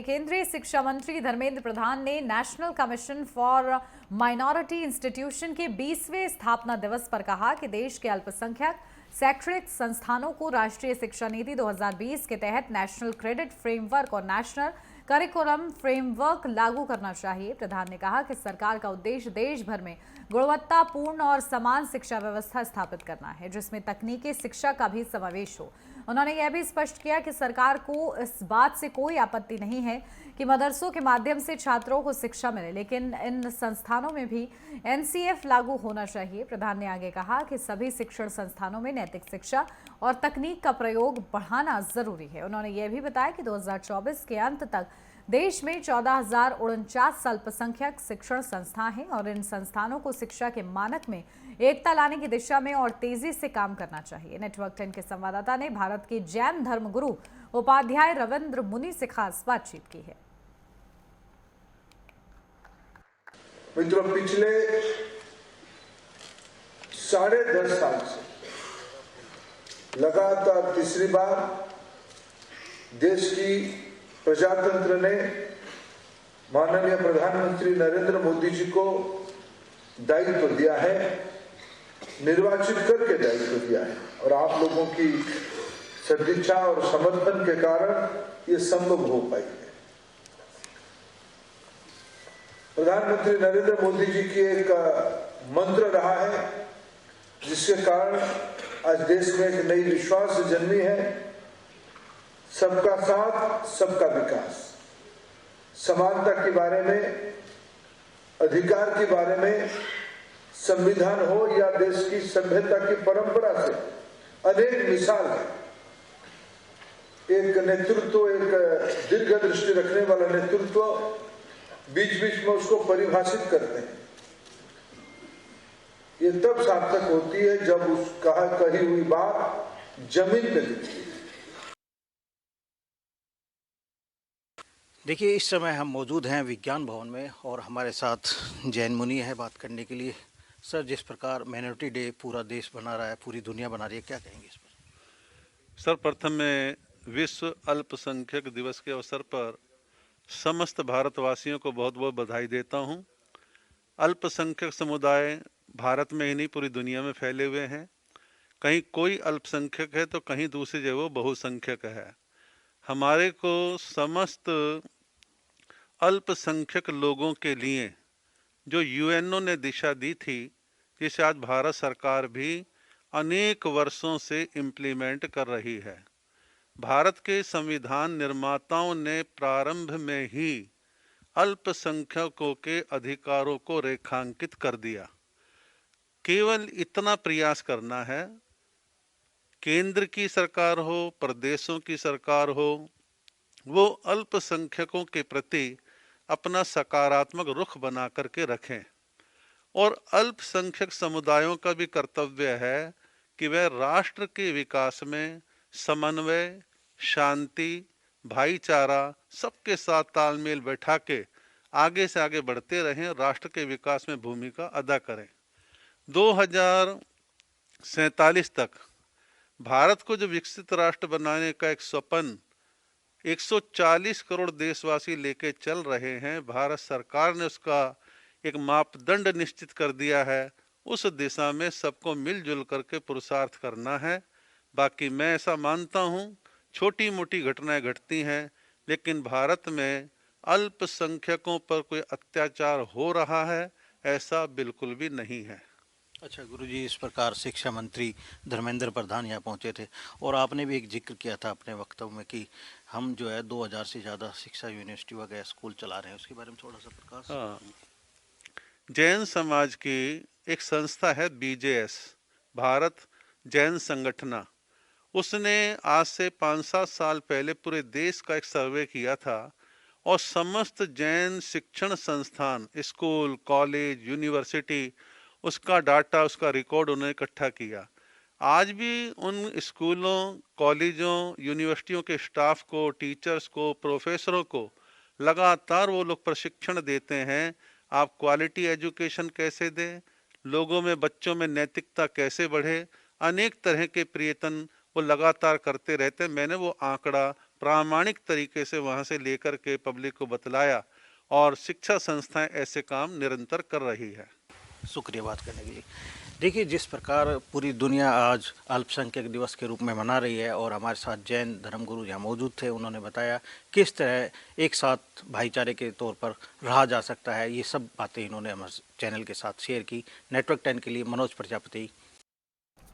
केंद्रीय शिक्षा मंत्री धर्मेंद्र प्रधान ने national commission for minority institution के 20वें स्थापना दिवस पर कहा कि देश के अल्पसंख्यक शैक्षणिक संस्थानों को राष्ट्रीय शिक्षा नीति 2020 के तहत नेशनल क्रेडिट फ्रेमवर्क और नेशनल करिकुलम फ्रेमवर्क लागू करना चाहिए। प्रधान ने कहा कि सरकार का उद्देश्य देश भर में गुणवत्तापूर्ण और समान शिक्षा व्यवस्था स्थापित करना है, जिसमें तकनीकी शिक्षा का भी समावेश हो। उन्होंने यह भी स्पष्ट किया कि सरकार को इस बात से कोई आपत्ति नहीं है कि मदरसों के माध्यम से छात्रों को शिक्षा मिले, लेकिन इन संस्थानों में भी एनसीएफ लागू होना चाहिए। प्रधान ने आगे कहा कि सभी शिक्षण संस्थानों में नैतिक शिक्षा और तकनीक का प्रयोग बढ़ाना जरूरी है। उन्होंने यह भी बताया कि 2024 के अंत तक देश में 14,049 अल्पसंख्यक शिक्षण संस्थान हैं और इन संस्थानों को शिक्षा के मानक में एकता लाने की दिशा में और तेजी से काम करना चाहिए। नेटवर्क 10 के संवाददाता ने भारत के जैन धर्मगुरु उपाध्याय रविंद्र मुनि से खास बातचीत की है। मित्रों, पिछले 10.5 साल से लगातार तीसरी बार देश की प्रजातंत्र ने माननीय प्रधानमंत्री नरेंद्र मोदी जी को दायित्व दिया है, निर्वाचित करके दायित्व दिया है और आप लोगों की सदिच्छा और समर्थन के कारण ये संभव हो पाई है। प्रधानमंत्री नरेंद्र मोदी जी की एक मंत्र रहा है, जिसके कारण आज देश में एक नई विश्वास जन्मी है। सबका साथ, सबका विकास, समानता के बारे में, अधिकार के बारे में संविधान हो या देश की सभ्यता की परंपरा से अनेक मिसाल है। एक नेतृत्व, एक दीर्घ दृष्टि रखने वाला नेतृत्व बीच बीच में उसको परिभाषित करते हैं। ये तब सार्थक होती है जब उस कही हुई बात जमीन पे दिखती है। देखिए, इस समय हम मौजूद हैं विज्ञान भवन में और हमारे साथ जैन मुनि है बात करने के लिए। सर, जिस प्रकार माइनॉरिटी डे पूरा देश बना रहा है, पूरी दुनिया बना रही है, क्या कहेंगे इस पर? सर्वप्रथम मैं विश्व अल्पसंख्यक दिवस के अवसर पर समस्त भारतवासियों को बहुत बहुत बधाई देता हूं। अल्पसंख्यक समुदाय भारत में ही नहीं पूरी दुनिया में फैले हुए हैं। कहीं कोई अल्पसंख्यक है तो कहीं दूसरी जगह वो बहुसंख्यक है। हमारे को समस्त अल्पसंख्यक लोगों के लिए जो यूएनओ ने दिशा दी थी, जिसे आज भारत सरकार भी अनेक वर्षों से इम्प्लीमेंट कर रही है। भारत के संविधान निर्माताओं ने प्रारंभ में ही अल्पसंख्यकों के अधिकारों को रेखांकित कर दिया। केवल इतना प्रयास करना है, केंद्र की सरकार हो, प्रदेशों की सरकार हो, वो अल्पसंख्यकों के प्रति अपना सकारात्मक रुख बना करके रखें। और अल्पसंख्यक समुदायों का भी कर्तव्य है कि वह राष्ट्र के विकास में समन्वय, शांति, भाईचारा सबके साथ तालमेल बैठा के आगे से आगे बढ़ते रहें, राष्ट्र के विकास में भूमिका अदा करें। 2047 तक भारत को जो विकसित राष्ट्र बनाने का एक स्वप्न 140 करोड़ देशवासी लेके चल रहे हैं, भारत सरकार ने उसका एक मापदंड निश्चित कर दिया है। उस दिशा में सबको मिलजुल करके पुरुषार्थ करना है। बाकी मैं ऐसा मानता हूँ, छोटी मोटी घटनाएं घटती हैं, लेकिन भारत में अल्पसंख्यकों पर कोई अत्याचार हो रहा है ऐसा बिल्कुल भी नहीं है। अच्छा गुरुजी, इस प्रकार शिक्षा मंत्री धर्मेंद्र प्रधान यहाँ पहुँचे थे और आपने भी एक जिक्र किया था अपने वक्तव्य में कि हम जो है 2000 से ज़्यादा शिक्षा यूनिवर्सिटी वगैरह स्कूल चला रहे हैं, उसके बारे में थोड़ा सा प्रकाश। हाँ, जैन समाज की एक संस्था है बीजेएस, भारत जैन संगठना। उसने आज से 5-7 साल पहले पूरे देश का एक सर्वे किया था और समस्त जैन शिक्षण संस्थान, स्कूल, कॉलेज, यूनिवर्सिटी, उसका डाटा, उसका रिकॉर्ड उन्होंने इकट्ठा किया। आज भी उन स्कूलों, कॉलेजों, यूनिवर्सिटियों के स्टाफ को, टीचर्स को, प्रोफेसरों को लगातार वो लोग प्रशिक्षण देते हैं। आप क्वालिटी एजुकेशन कैसे दें, लोगों में, बच्चों में नैतिकता कैसे बढ़े, अनेक तरह के प्रयत्न वो लगातार करते रहते हैं। मैंने वो आंकड़ा प्रामाणिक तरीके से वहाँ से लेकर के पब्लिक को बतलाया और शिक्षा संस्थाएं ऐसे काम निरंतर कर रही है। शुक्रिया बात करने के लिए। देखिए, जिस प्रकार पूरी दुनिया आज अल्पसंख्यक दिवस के रूप में मना रही है और हमारे साथ जैन धर्मगुरु यहाँ मौजूद थे, उन्होंने बताया किस तरह एक साथ भाईचारे के तौर पर रहा जा सकता है। ये सब बातें इन्होंने हमारे चैनल के साथ शेयर की। नेटवर्क 10 के लिए मनोज प्रजापति,